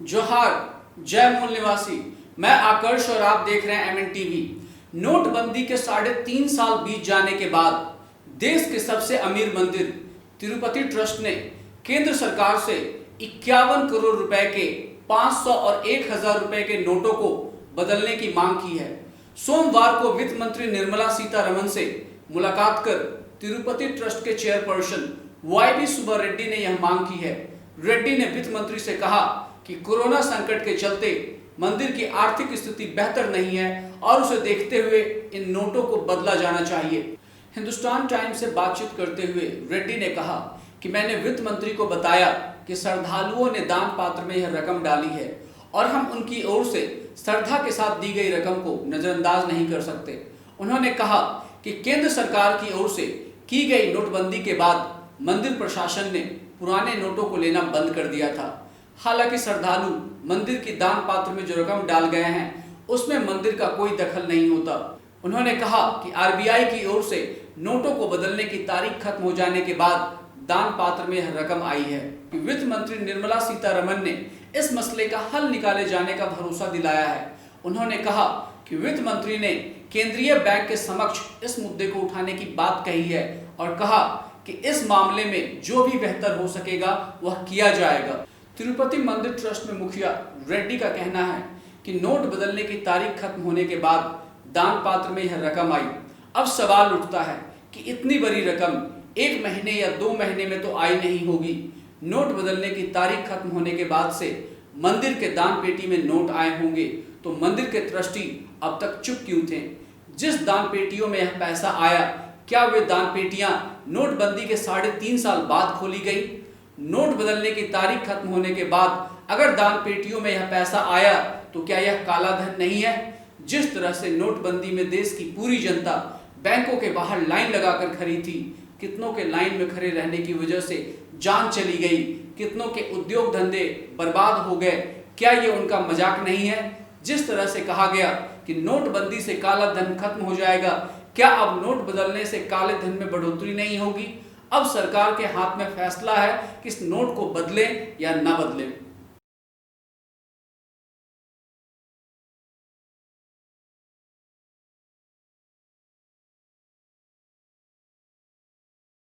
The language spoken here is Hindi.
जोहार, जय मूल निवासी। मैं आकर्ष और आप देख रहे हैं MN टीवी। नोटबंदी के 3.5 साल बीत जाने के बाद देश के सबसे अमीर मंदिर तिरुपति ट्रस्ट ने केंद्र सरकार से 51 करोड़ रुपए के 500 और 1000 रुपए के नोटों को बदलने की मांग की है। सोमवार को वित्त मंत्री निर्मला सीतारमण से मुलाकात कर तिरुपति ट्रस्ट के चेयरपर्सन YB सुब्बा रेड्डी ने यह मांग की है। रेड्डी ने वित्त मंत्री से कहा कि कोरोना संकट के चलते मंदिर की आर्थिक स्थिति बेहतर नहीं है और उसे देखते हुए इन नोटों को बदला जाना चाहिए। हिंदुस्तान टाइम्स से बातचीत करते हुए रेड्डी ने कहा कि मैंने वित्त मंत्री को बताया कि श्रद्धालुओं ने दान पात्र में यह रकम डाली है और हम उनकी ओर से श्रद्धा के साथ दी गई रकम को नजरअंदाज नहीं कर सकते। उन्होंने कहा कि केंद्र सरकार की ओर से की गई नोटबंदी के बाद मंदिर प्रशासन ने पुराने नोटों को लेना बंद कर दिया था। हालांकि श्रद्धालु मंदिर की दान पात्र में जो रकम डाल गए हैं उसमें मंदिर का कोई दखल नहीं होता। उन्होंने कहा कि RBI की ओर से नोटों को बदलने की तारीख खत्म हो जाने के बाद दान पात्र में यह रकम आई है। वित्त मंत्री निर्मला सीतारमण ने इस मसले का हल निकाले जाने का भरोसा दिलाया है। उन्होंने कहा कि वित्त मंत्री ने केंद्रीय बैंक के समक्ष इस मुद्दे को उठाने की बात कही है और कहा कि इस मामले में जो भी बेहतर हो सकेगा वह किया जाएगा। तिरुपति मंदिर ट्रस्ट में मुखिया रेड्डी का कहना है कि नोट बदलने की तारीख खत्म होने के बाद दान पात्र में यह रकम आई। अब सवाल उठता है कि इतनी बड़ी रकम 1 महीने या 2 महीने में तो आई नहीं होगी। नोट बदलने की तारीख खत्म होने के बाद से मंदिर के दान पेटी में नोट आए होंगे तो मंदिर के ट्रस्टी अब तक चुप क्यों थे? जिस दान पेटियों में यह पैसा आया, क्या वे दान पेटियां नोटबंदी के 3.5 साल बाद खोली गई? नोट बदलने की तारीख खत्म होने के बाद अगर दान पेटियों में यह पैसा आया तो क्या यह काला धन नहीं है? जिस तरह से नोटबंदी में देश की पूरी जनता बैंकों के बाहर लाइन लगाकर खड़ी थी, कितनों के लाइन में खड़े रहने की वजह से जान चली गई, कितनों के उद्योग धंधे बर्बाद हो गए। क्या ये उनका मजाक नहीं है? जिस तरह से कहा गया कि नोटबंदी से काला धन खत्म हो जाएगा, क्या अब नोट बदलने से काले धन में बढ़ोतरी नहीं होगी? अब सरकार के हाथ में फैसला है कि इस नोट को बदलें या ना बदलें।